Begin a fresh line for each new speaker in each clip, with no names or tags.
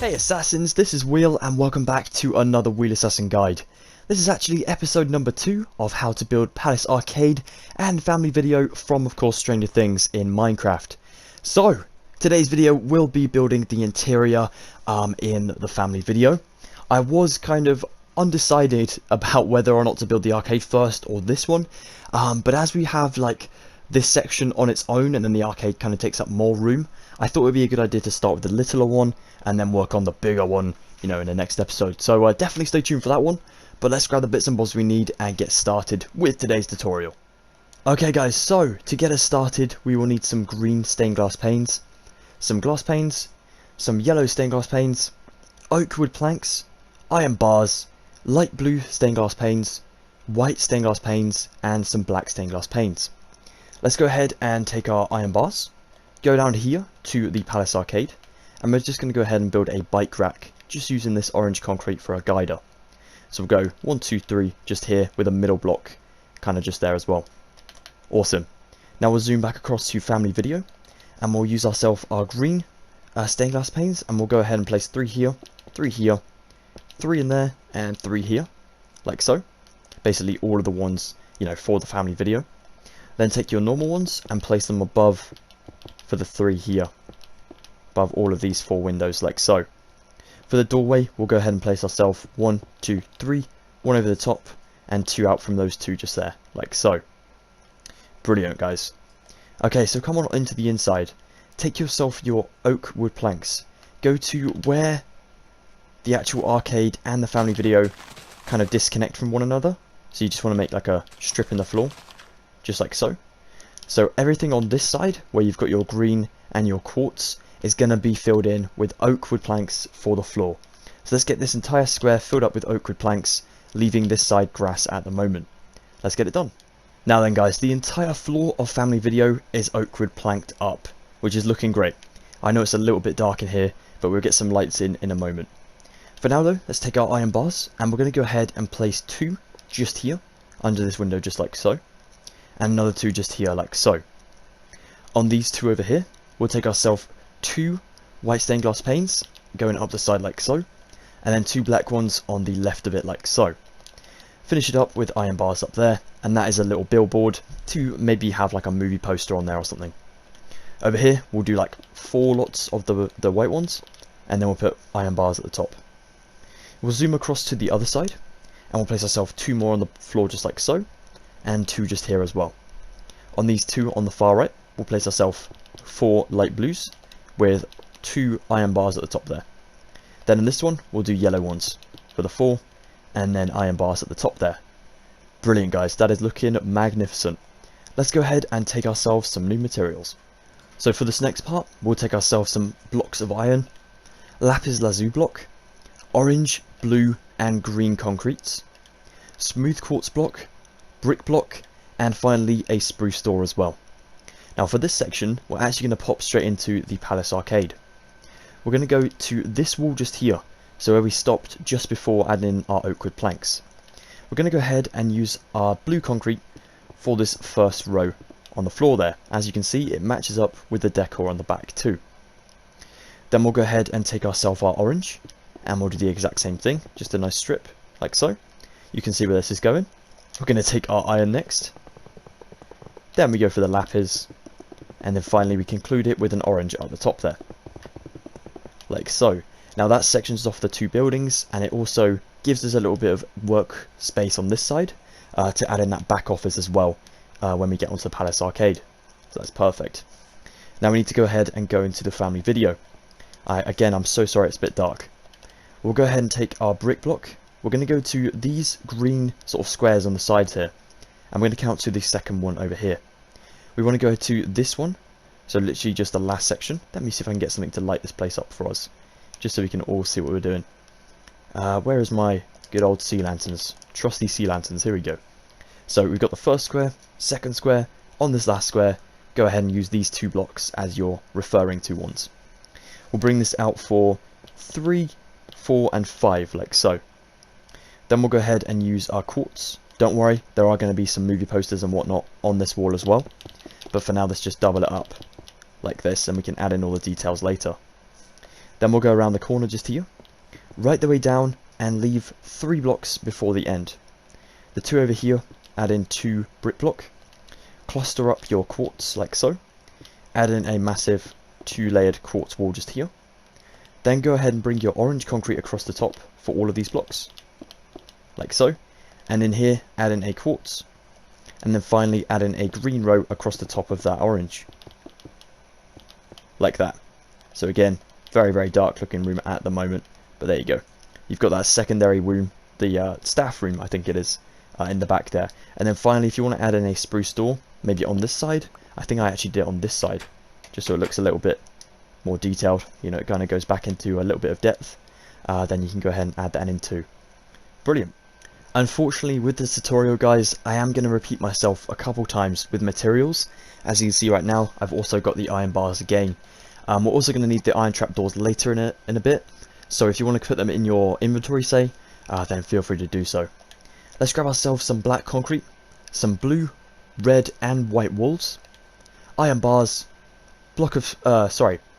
Hey Assassins, this is Wheel and welcome back to another Wheel Assassin guide. This is actually episode number 2 of how to build Palace Arcade and family video from, of course, Stranger Things in Minecraft. So, today's video will be building the interior in the family video. I was kind of undecided about whether or not to build the arcade first or this one, but as we have like this section on its own and then the arcade kind of takes up more room, I thought it would be a good idea to start with the littler one and then work on the bigger one, you know, in the next episode. So definitely stay tuned for that one, but let's grab the bits and bobs we need and get started with today's tutorial. Okay guys, so to get us started we will need some green stained glass panes, some glass panes, some yellow stained glass panes, oak wood planks, iron bars, light blue stained glass panes, white stained glass panes, and some black stained glass panes. Let's go ahead and take our iron bars, go down here to the Palace Arcade, and we're just going to go ahead and build a bike rack, just using this orange concrete for a guider. So we'll go 1, 2, 3 just here with a middle block, kind of just there as well. Awesome. Now we'll zoom back across to family video, and we'll use ourselves our green stained glass panes, and we'll go ahead and place 3 here, 3 here, 3 in there, and 3 here, like so. Basically all of the ones, you know, for the family video. Then take your normal ones and place them above for the 3 here, above all of these 4 windows like so. For the doorway we'll go ahead and place ourselves 1, 2, 3, 1 over the top and 2 out from those 2 just there, like so. Brilliant guys. Okay, so come on into the inside, take yourself your oak wood planks, go to where the actual arcade and the family video kind of disconnect from one another, so you just want to make like a strip in the floor, just like so. So everything on this side, where you've got your green and your quartz, is going to be filled in with oak wood planks for the floor. So let's get this entire square filled up with oak wood planks, leaving this side grass at the moment. Let's get it done. Now then guys, the entire floor of family video is oak wood planked up, which is looking great. I know it's a little bit dark in here, but we'll get some lights in a moment. For now though, let's take our iron bars, and we're going to go ahead and place 2 just here, under this window just like so. And another 2 just here like so. On these 2 over here, we'll take ourselves 2 white stained glass panes going up the side like so, and then 2 black ones on the left of it like so. Finish it up with iron bars up there, and that is a little billboard to maybe have like a movie poster on there or something. Over here we'll do like 4 lots of the white ones, and then we'll put iron bars at the top. We'll zoom across to the other side, and we'll place ourselves 2 more on the floor just like so, and 2 just here as well. On these 2 on the far right, we'll place ourselves 4 light blues with 2 iron bars at the top there. Then in this one, we'll do yellow ones for the 4, and then iron bars at the top there. Brilliant guys, that is looking magnificent. Let's go ahead and take ourselves some new materials. So for this next part, we'll take ourselves some blocks of iron, lapis lazuli block, orange, blue and green concretes, smooth quartz block, brick block, and finally a spruce door as well. Now for this section, we're actually going to pop straight into the Palace Arcade. We're going to go to this wall just here, so where we stopped just before adding in our oak wood planks. We're going to go ahead and use our blue concrete for this first row on the floor there. As you can see, it matches up with the decor on the back too. Then we'll go ahead and take ourselves our orange, and we'll do the exact same thing, just a nice strip like so. You can see where this is going. We're going to take our iron next, then we go for the lapis, and then finally we conclude it with an orange at the top there, like so. Now that sections off the 2 buildings, and it also gives us a little bit of work space on this side to add in that back office as well when we get onto the Palace Arcade. So that's perfect. Now we need to go ahead and go into the family video. Again, I'm so sorry it's a bit dark. We'll go ahead and take our brick block. We're going to go to these green sort of squares on the sides here. I'm going to count to the second one over here. We want to go to this one, so literally just the last section. Let me see if I can get something to light this place up for us, just so we can all see what we're doing. Where is my good old sea lanterns? Trusty sea lanterns, here we go. So we've got the first square, second square, on this last square, go ahead and use these 2 blocks as your referring to ones. We'll bring this out for 3, 4 and 5 like so. Then we'll go ahead and use our quartz. Don't worry, there are going to be some movie posters and whatnot on this wall as well, but for now let's just double it up like this and we can add in all the details later. Then we'll go around the corner just here, right the way down, and leave 3 blocks before the end. The 2 over here, add in 2 brick block, cluster up your quartz like so, add in a massive 2-layered quartz wall just here. Then go ahead and bring your orange concrete across the top for all of these blocks, like so. And in here, add in a quartz, and then finally add in a green row across the top of that orange, like that. So again, very, very dark looking room at the moment, but there you go. You've got that secondary room, the staff room I think it is, in the back there. And then finally, if you want to add in a spruce door, maybe on this side, I think I actually did it on this side, just so it looks a little bit more detailed, you know, it kind of goes back into a little bit of depth, then you can go ahead and add that in too. Brilliant. Unfortunately, with this tutorial, guys, I am going to repeat myself a couple times with materials. As you can see right now, I've also got the iron bars again. We're also going to need the iron trapdoors later in a bit, so if you want to put them in your inventory, say, then feel free to do so. Let's grab ourselves some black concrete, some blue, red and white walls, iron bars, block of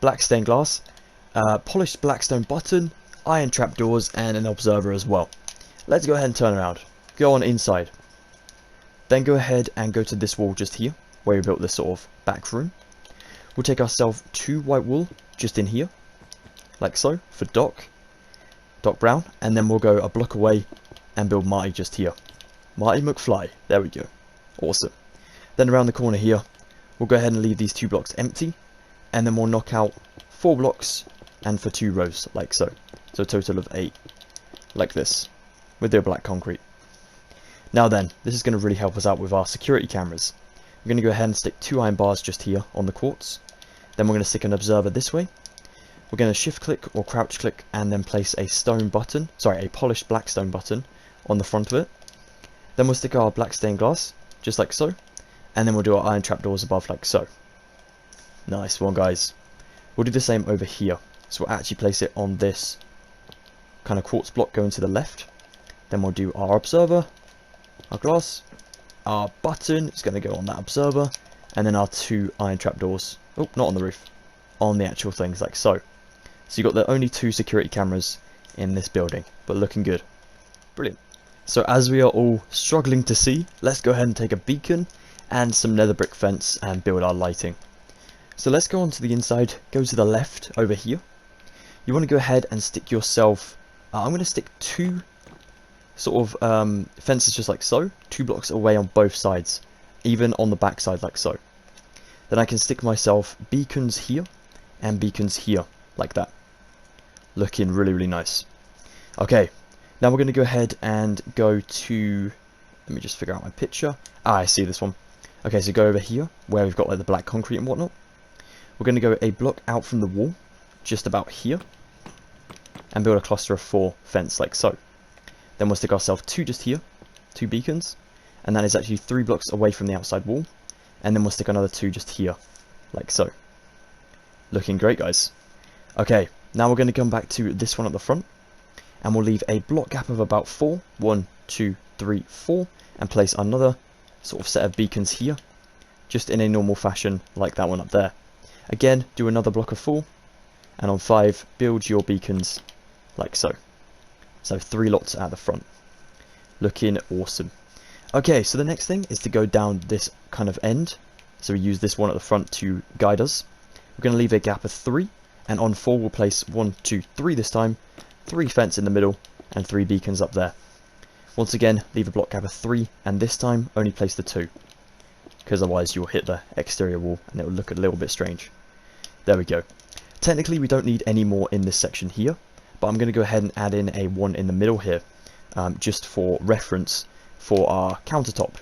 black stained glass, polished black stone button, iron trapdoors and an observer as well. Let's go ahead and turn around. Go on inside. Then go ahead and go to this wall just here, where we built this sort of back room. We'll take ourselves 2 white wool just in here, like so, for Doc Brown, and then we'll go a block away and build Marty just here. Marty McFly, there we go. Awesome. Then around the corner here, we'll go ahead and leave these 2 blocks empty, and then we'll knock out 4 blocks and for 2 rows, like so. So a total of 8, like this, with the black concrete. Now then, this is going to really help us out with our security cameras. We're going to go ahead and stick 2 iron bars just here on the quartz. Then we're going to stick an observer this way. We're going to shift click or crouch click and then place a a polished black stone button on the front of it. Then we'll stick our black stained glass, just like so. And then we'll do our iron trapdoors above like so. Nice one, guys. We'll do the same over here. So we'll actually place it on this kind of quartz block going to the left. Then we'll do our observer, our glass, our button is going to go on that observer, and then our 2 iron trapdoors. Oh, not on the roof, on the actual things like so. So you've got the only 2 security cameras in this building, but looking good. Brilliant. So as we are all struggling to see, let's go ahead and take a beacon and some nether brick fence and build our lighting. So let's go on to the inside, go to the left over here. You want to go ahead and stick yourself, I'm going to stick 2 sort of fences just like so, 2 blocks away on both sides, even on the back side like so. Then I can stick myself beacons here and beacons here, like that. Looking really, really nice. Okay, now we're going to go ahead and go to, let me just figure out my picture. I see this one. Okay, so go over here, where we've got like the black concrete and whatnot. We're going to go a block out from the wall, just about here, and build a cluster of 4 fence like so. Then we'll stick ourselves 2 just here, 2 beacons, and that is actually 3 blocks away from the outside wall, and then we'll stick another 2 just here, like so. Looking great, guys. Okay, now we're going to come back to this one at the front, and we'll leave a block gap of about 4, 1, 2, 3, 4, and place another sort of set of beacons here, just in a normal fashion like that one up there. Again, do another block of 4, and on 5, build your beacons like so. So 3 lots at the front. Looking awesome. Okay, so the next thing is to go down this kind of end. So we use this one at the front to guide us. We're going to leave a gap of 3, and on 4 we'll place 1, 2, 3 this time, 3 fence in the middle, and 3 beacons up there. Once again, leave a block gap of 3, and this time only place the 2, because otherwise you'll hit the exterior wall and it will look a little bit strange. There we go. Technically we don't need any more in this section here, but I'm going to go ahead and add in a 1 in the middle here, just for reference for our countertop.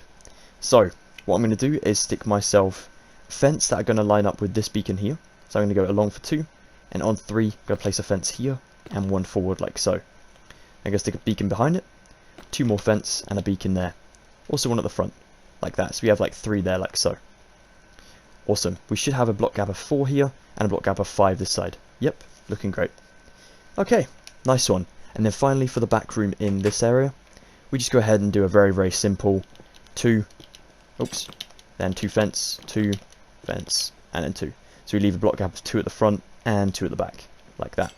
So what I'm going to do is stick myself fence that are going to line up with this beacon here. So I'm going to go along for 2, and on 3 I'm going to place a fence here and 1 forward like so. I'm going to stick a beacon behind it, 2 more fence and a beacon there, also 1 at the front like that. So we have like 3 there like so. Awesome. We should have a block gap of 4 here and a block gap of 5 this side. Yep, looking great. Okay, nice one. And then finally for the back room in this area, we just go ahead and do a very, very simple 2, then 2 fence, 2 fence, and then 2. So we leave a block gap of 2 at the front and 2 at the back, like that.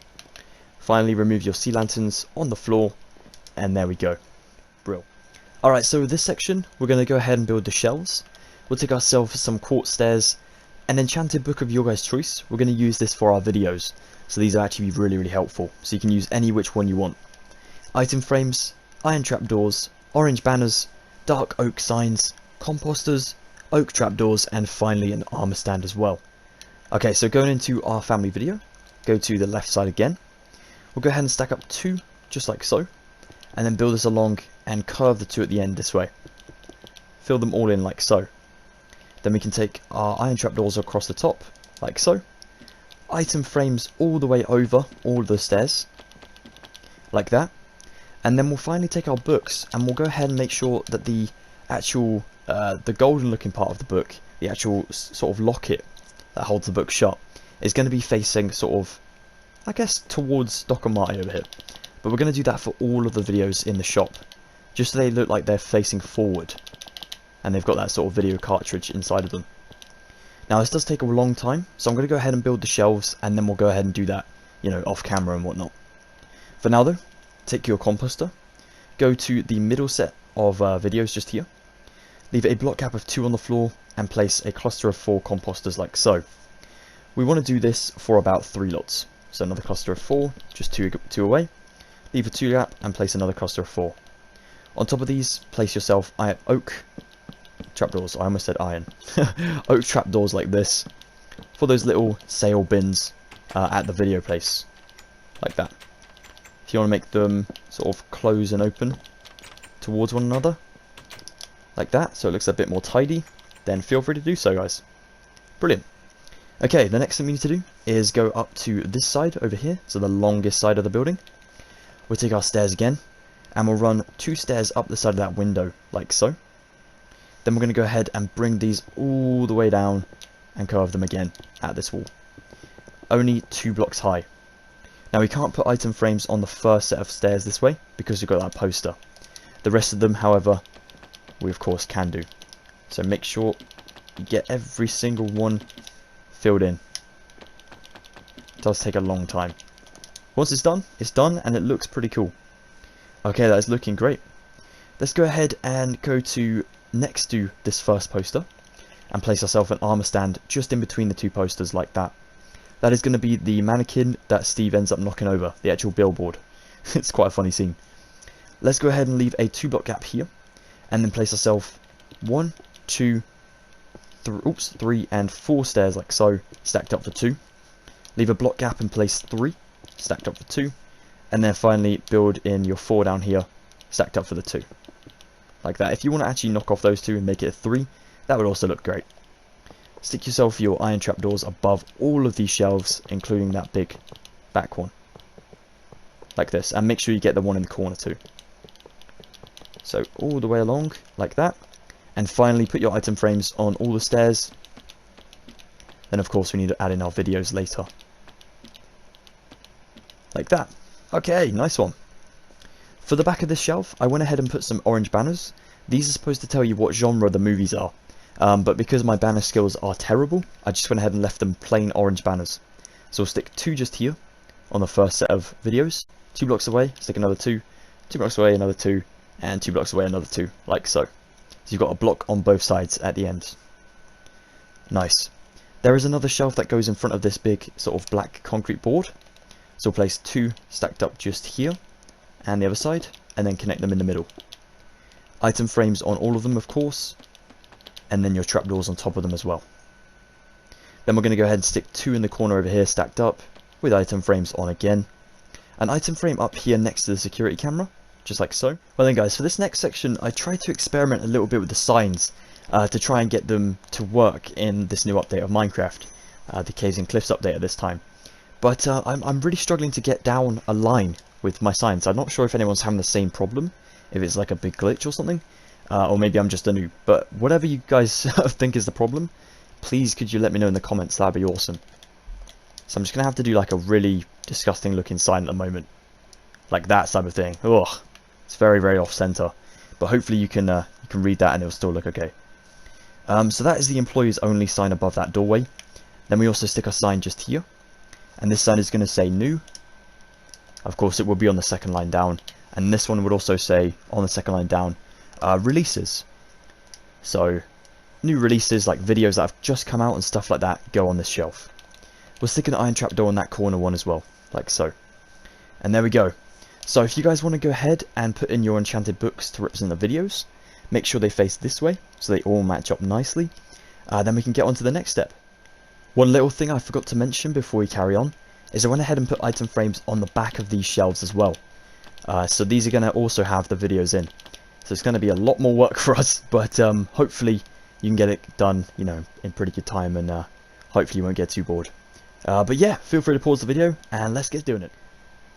Finally, remove your sea lanterns on the floor, and there we go. Brill. Alright, so this section, we're going to go ahead and build the shelves. We'll take ourselves some quartz stairs, an enchanted book of your guys' choice. We're going to use this for our videos, so these are actually really helpful, so you can use any which one you want. Item frames, iron trapdoors, orange banners, dark oak signs, composters, oak trapdoors, and finally an armor stand as well. Okay, so going into our family video, go to the left side again. We'll go ahead and stack up 2, just like so, and then build this along and curve the 2 at the end this way. Fill them all in like so. Then we can take our iron trapdoors across the top, like so. Item frames all the way over all the stairs, like that. And then we'll finally take our books and we'll go ahead and make sure that the actual, the golden looking part of the book, the actual sort of locket that holds the book shut, is going to be facing sort of, I guess, towards Doc and Marty over here. But we're going to do that for all of the videos in the shop, just so they look like they're facing forward, and they've got that sort of video cartridge inside of them. Now this does take a long time, so I'm going to go ahead and build the shelves, and then we'll go ahead and do that, you know, off camera and whatnot. For now though, take your composter, go to the middle set of videos just here, leave a block gap of 2 on the floor, and place a cluster of 4 composters like so. We want to do this for about 3 lots. So another cluster of 4, just two away. Leave a 2 gap and place another cluster of 4. On top of these, place yourself oak trapdoors. I almost said iron. Oak trapdoors like this for those little sale bins at the video place, like that. If you want to make them sort of close and open towards one another, like that, so it looks a bit more tidy, then feel free to do so, guys. Brilliant. Okay, the next thing we need to do is go up to this side over here, so the longest side of the building. We'll take our stairs again, and we'll run 2 stairs up the side of that window, like so. Then we're going to go ahead and bring these all the way down and curve them again at this wall. Only 2 blocks high. Now we can't put item frames on the first set of stairs this way, because we've got that poster. The rest of them, however, we of course can do. So make sure you get every single one filled in. It does take a long time. Once it's done and it looks pretty cool. Okay, that is looking great. Let's go ahead and go to next to this first poster and place ourselves an armor stand just in between the 2 posters like that. That is going to be the mannequin that Steve ends up knocking over, the actual billboard. It's quite a funny scene. Let's go ahead and leave a 2 block gap here and then place ourselves 1, 2, 3 and 4 stairs like so, stacked up for 2. Leave a block gap and place 3, stacked up for 2. And then finally build in your 4 down here, stacked up for the 2. Like that. If you want to actually knock off those 2 and make it a 3, that would also look great. Stick yourself your iron trapdoors above all of these shelves, including that big back one. Like this. And make sure you get the one in the corner too. So all the way along, like that. And finally put your item frames on all the stairs. Then of course we need to add in our videos later. Like that. Okay, nice one. For the back of this shelf, I went ahead and put some orange banners. These are supposed to tell you what genre the movies are. But because my banner skills are terrible, I just went ahead and left them plain orange banners. So we'll stick 2 just here on the first set of videos. 2 blocks away, stick another 2. 2 blocks away, another 2. And 2 blocks away, another 2. Like so. So you've got a block on both sides at the end. Nice. There is another shelf that goes in front of this big sort of black concrete board. So we'll place 2 stacked up just here and the other side, and then connect them in the middle. Item frames on all of them, of course, and then your trapdoors on top of them as well. Then we're going to go ahead and stick 2 in the corner over here stacked up, with item frames on again. An item frame up here next to the security camera, just like so. Well then guys, for this next section, I tried to experiment a little bit with the signs, to try and get them to work in this new update of Minecraft, the Caves and Cliffs update at this time. But I'm really struggling to get down a line with my signs. I'm not sure if anyone's having the same problem, if it's like a big glitch or something, or maybe I'm just a noob. But whatever you guys think is the problem, please could you let me know in the comments, that'd be awesome. So I'm just going to have to do like a really disgusting looking sign at the moment. Like that type of thing. Ugh, it's very off center. But hopefully you can read that and it'll still look okay. So that is the employees only sign above that doorway. Then we also stick a sign just here. And this sign is going to say new. Of course, it will be on the second line down, and this one would also say on the second line down, releases. So, new releases like videos that have just come out and stuff like that go on this shelf. We'll stick an iron trapdoor in that corner one as well, like so. And there we go. So if you guys want to go ahead and put in your enchanted books to represent the videos, make sure they face this way so they all match up nicely. Then we can get on to the next step. One little thing I forgot to mention before we carry on is I went ahead and put item frames on the back of these shelves as well. So these are going to also have the videos in. So it's going to be a lot more work for us, but hopefully you can get it done, you know, in pretty good time, and hopefully you won't get too bored. But yeah, feel free to pause the video and let's get doing it.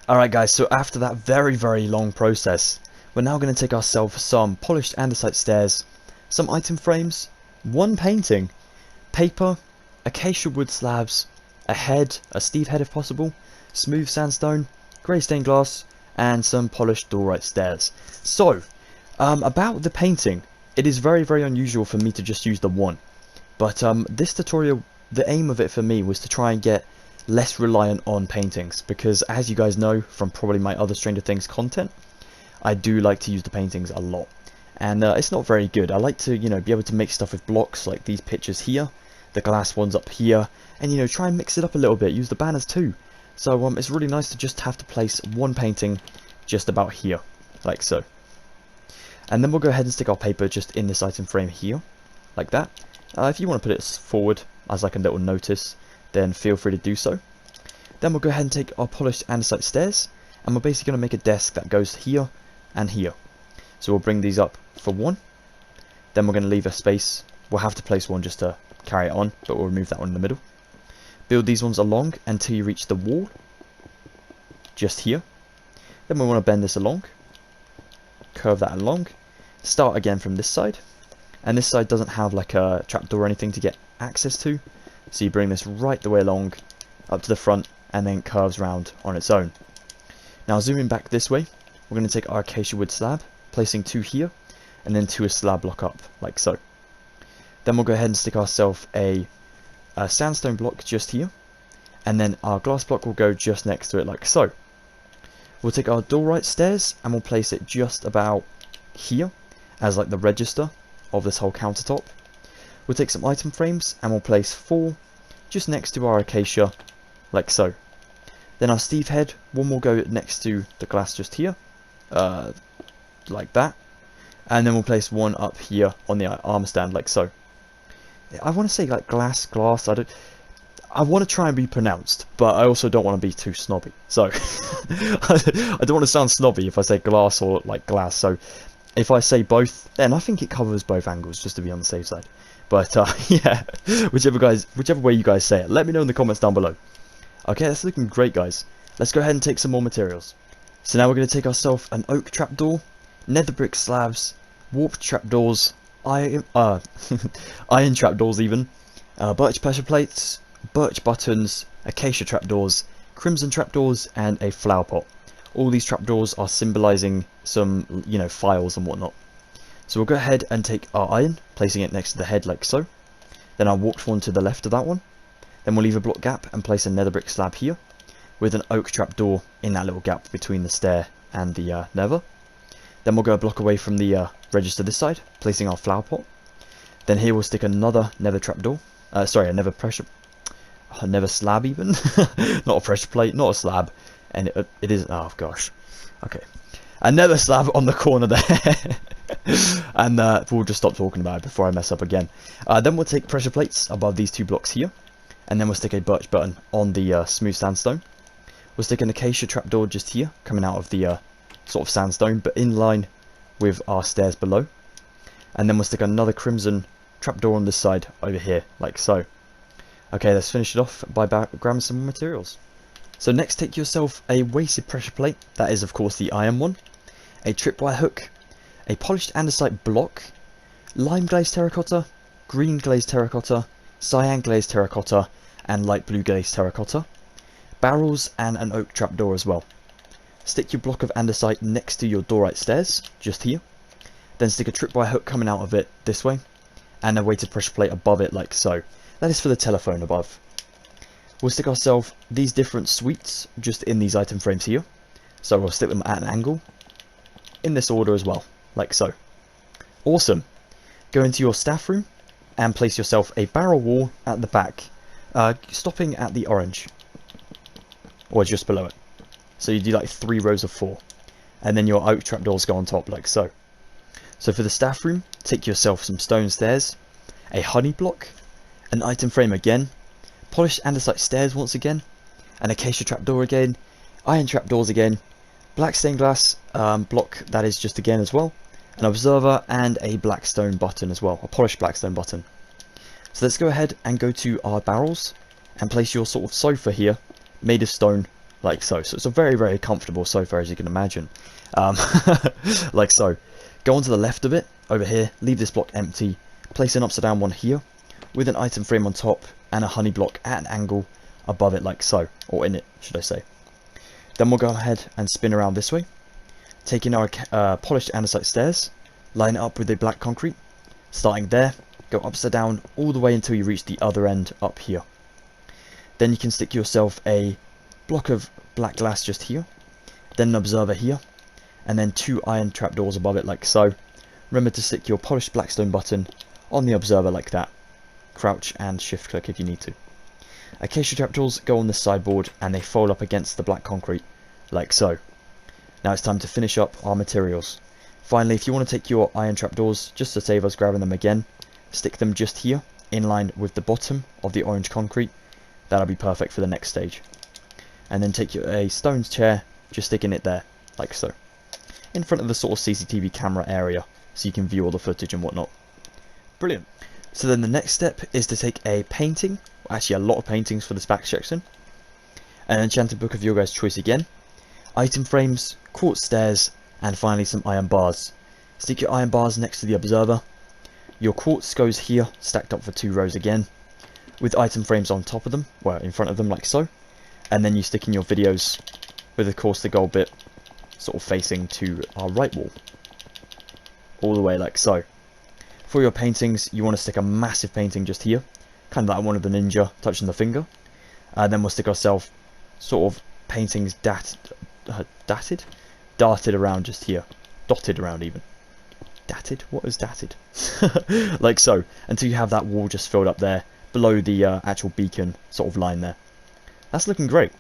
Alright guys, so after that very long process, we're now going to take ourselves some polished andesite stairs, some item frames, one painting, paper, acacia wood slabs, a head, a Steve head if possible, smooth sandstone, grey stained glass, and some polished diorite stairs. So, about the painting, it is very unusual for me to just use the one, but this tutorial, the aim of it for me was to try and get less reliant on paintings, because as you guys know from probably my other Stranger Things content, I do like to use the paintings a lot, and it's not very good. I like to, you know, be able to make stuff with blocks like these pictures here, the glass ones up here, and you know, try and mix it up a little bit, use the banners too. So it's really nice to just have to place one painting just about here, like so. And then we'll go ahead and stick our paper just in this item frame here, like that. If you want to put it forward as like a little notice, then feel free to do so. Then we'll go ahead and take our polished andesite stairs, and we're basically going to make a desk that goes here and here. So we'll bring these up for one, then we're going to leave a space. We'll have to place one just to carry it on, but we'll remove that one in the middle. Build these ones along until you reach the wall, just here. Then we want to bend this along, curve that along, start again from this side, and this side doesn't have like a trapdoor or anything to get access to, so you bring this right the way along, up to the front, and then curves round on its own. Now zooming back this way, we're going to take our acacia wood slab, placing two here, and then two a slab block up, like so. Then we'll go ahead and stick ourselves a sandstone block just here, and then our glass block will go just next to it, like so. We'll take our diorite stairs and we'll place it just about here as like the register of this whole countertop. We'll take some item frames and we'll place 4 just next to our acacia, like so. Then our Steve head, one will go next to the glass just here, like that. And then we'll place one up here on the armor stand, like so. I want to say like glass, I want to try and be pronounced, but I also don't want to be too snobby. So, I don't want to sound snobby if I say glass or like glass. So, if I say both, then I think it covers both angles, just to be on the safe side. But yeah, whichever way you guys say it, let me know in the comments down below. Okay, that's looking great, guys. Let's go ahead and take some more materials. So now we're going to take ourselves an oak trapdoor, nether brick slabs, warped trapdoors, iron trapdoors even, birch pressure plates, birch buttons, acacia trapdoors, crimson trapdoors, and a flower pot. All these trapdoors are symbolizing some, you know, files and whatnot. So we'll go ahead and take our iron, placing it next to the head like so. Then our warped one to the left of that one. Then we'll leave a block gap and place a nether brick slab here, with an oak trapdoor in that little gap between the stair and the nether. Then we'll go a block away from the register this side, placing our flower pot. Then here we'll stick another nether trapdoor. Sorry, a nether pressure... a nether slab even. Not a pressure plate, not a slab. And it is... oh gosh. Okay. A nether slab on the corner there. And we'll just stop talking about it before I mess up again. Then we'll take pressure plates above these 2 blocks here. And then we'll stick a birch button on the smooth sandstone. We'll stick an acacia trapdoor just here, coming out of the sort of sandstone, but in line with our stairs below. And then we'll stick another crimson trapdoor on this side over here, like so. Okay, let's finish it off by grabbing some more materials. So next, take yourself a weighted pressure plate, that is of course the iron one, a tripwire hook, a polished andesite block, lime glazed terracotta, green glazed terracotta, cyan glazed terracotta, and light blue glazed terracotta, barrels, and an oak trapdoor as well. Stick your block of andesite next to your diorite stairs, just here. Then stick a tripwire hook coming out of it this way, and a weighted pressure plate above it like so. That is for the telephone above. We'll stick ourselves these different suites just in these item frames here. So we'll stick them at an angle, in this order as well, like so. Awesome. Go into your staff room, and place yourself a barrel wall at the back, stopping at the orange, or just below it. So you do like 3 rows of 4, and then your oak trapdoors go on top, like so. So for the staff room, take yourself some stone stairs, a honey block, an item frame again, polished andesite stairs once again, an acacia trapdoor again, iron trapdoors again, black stained glass block that is just again as well, an observer, and a black stone button as well, a polished black stone button. So let's go ahead and go to our barrels and place your sort of sofa here, made of stone, like so. So it's a very, very comfortable sofa, as you can imagine, like so. Go on to the left of it, over here, leave this block empty, place an upside down one here, with an item frame on top, and a honey block at an angle above it, like so, or in it, should I say. Then we'll go ahead and spin around this way, taking our polished andesite stairs, line it up with the black concrete, starting there, go upside down all the way until you reach the other end up here. Then you can stick yourself a block of black glass just here, then an observer here, and then 2 iron trapdoors above it, like so. Remember to stick your polished blackstone button on the observer like that. Crouch and shift click if you need to. Acacia trapdoors go on the sideboard and they fold up against the black concrete, like so. Now it's time to finish up our materials. Finally, if you want to take your iron trapdoors, just to save us grabbing them again, stick them just here, in line with the bottom of the orange concrete. That'll be perfect for the next stage. And then take a stone chair, just sticking it there, like so, in front of the sort of CCTV camera area, so you can view all the footage and whatnot. Brilliant. So then the next step is to take a painting, actually a lot of paintings for this back section, an enchanted book of your guys' choice again, item frames, quartz stairs, and finally some iron bars. Stick your iron bars next to the observer. Your quartz goes here, stacked up for 2 rows again, with item frames on top of them, well, in front of them, like so. And then you stick in your videos with, of course, the gold bit sort of facing to our right wall, all the way like so. For your paintings, you want to stick a massive painting just here, kind of like one of the ninja touching the finger. Then we'll stick ourselves sort of paintings darted around just here, dotted around even. Datted? What is datted? Like so, until you have that wall just filled up there, below the actual beacon sort of line there. That's looking great.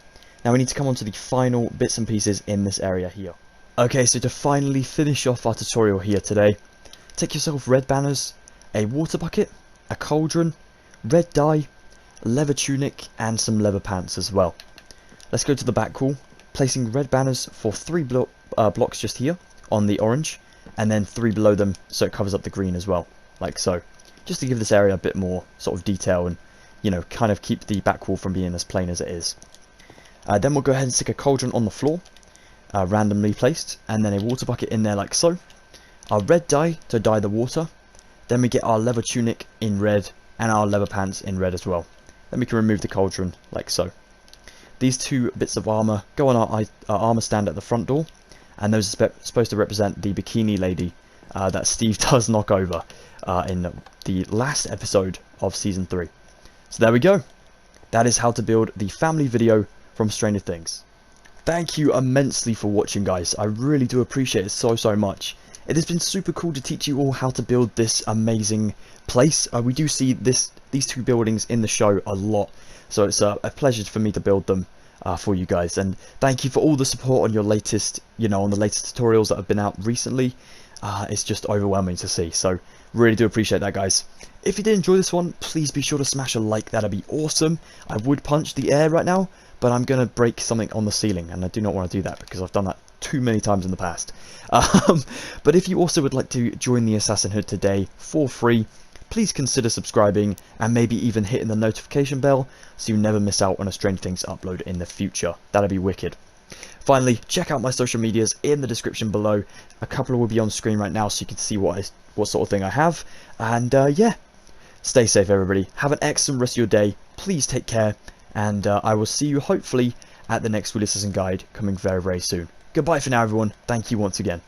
Now we need to come on to the final bits and pieces in this area here. Okay, so to finally finish off our tutorial here today, take yourself red banners, a water bucket, a cauldron, red dye, a leather tunic, and some leather pants as well. Let's go to the back wall, placing red banners for 3 blocks just here on the orange, and then 3 below them so it covers up the green as well, like so. Just to give this area a bit more sort of detail and, you know, kind of keep the back wall from being as plain as it is. Then we'll go ahead and stick a cauldron on the floor, randomly placed, and then a water bucket in there like so. Our red dye to dye the water. Then we get our leather tunic in red and our leather pants in red as well. Then we can remove the cauldron like so. These 2 bits of armour go on our armour stand at the front door, and those are supposed to represent the bikini lady that Steve does knock over in the last episode of Season 3. So there we go. That is how to build the family video from Stranger Things. Thank you immensely for watching, guys. I really do appreciate it so much. It has been super cool to teach you all how to build this amazing place. We do see these 2 buildings in the show a lot, so it's a pleasure for me to build them for you guys. And thank you for all the support on your latest, on the latest tutorials that have been out recently. It's just overwhelming to see, so really do appreciate that, guys. If you did enjoy this one, please be sure to smash a like. That'd be awesome. I would punch the air right now, but I'm going to break something on the ceiling, and I do not want to do that because I've done that too many times in the past. But if you also would like to join the Assassin Hood today for free, please consider subscribing and maybe even hitting the notification bell so you never miss out on a Stranger Things upload in the future. That'd be wicked. Finally, check out my social medias in the description below. A couple will be on screen right now so you can see what sort of thing I have. And yeah, stay safe everybody. Have an excellent rest of your day. Please take care. And I will see you hopefully at the next Wheel Assassin Guide coming very soon. Goodbye for now everyone. Thank you once again.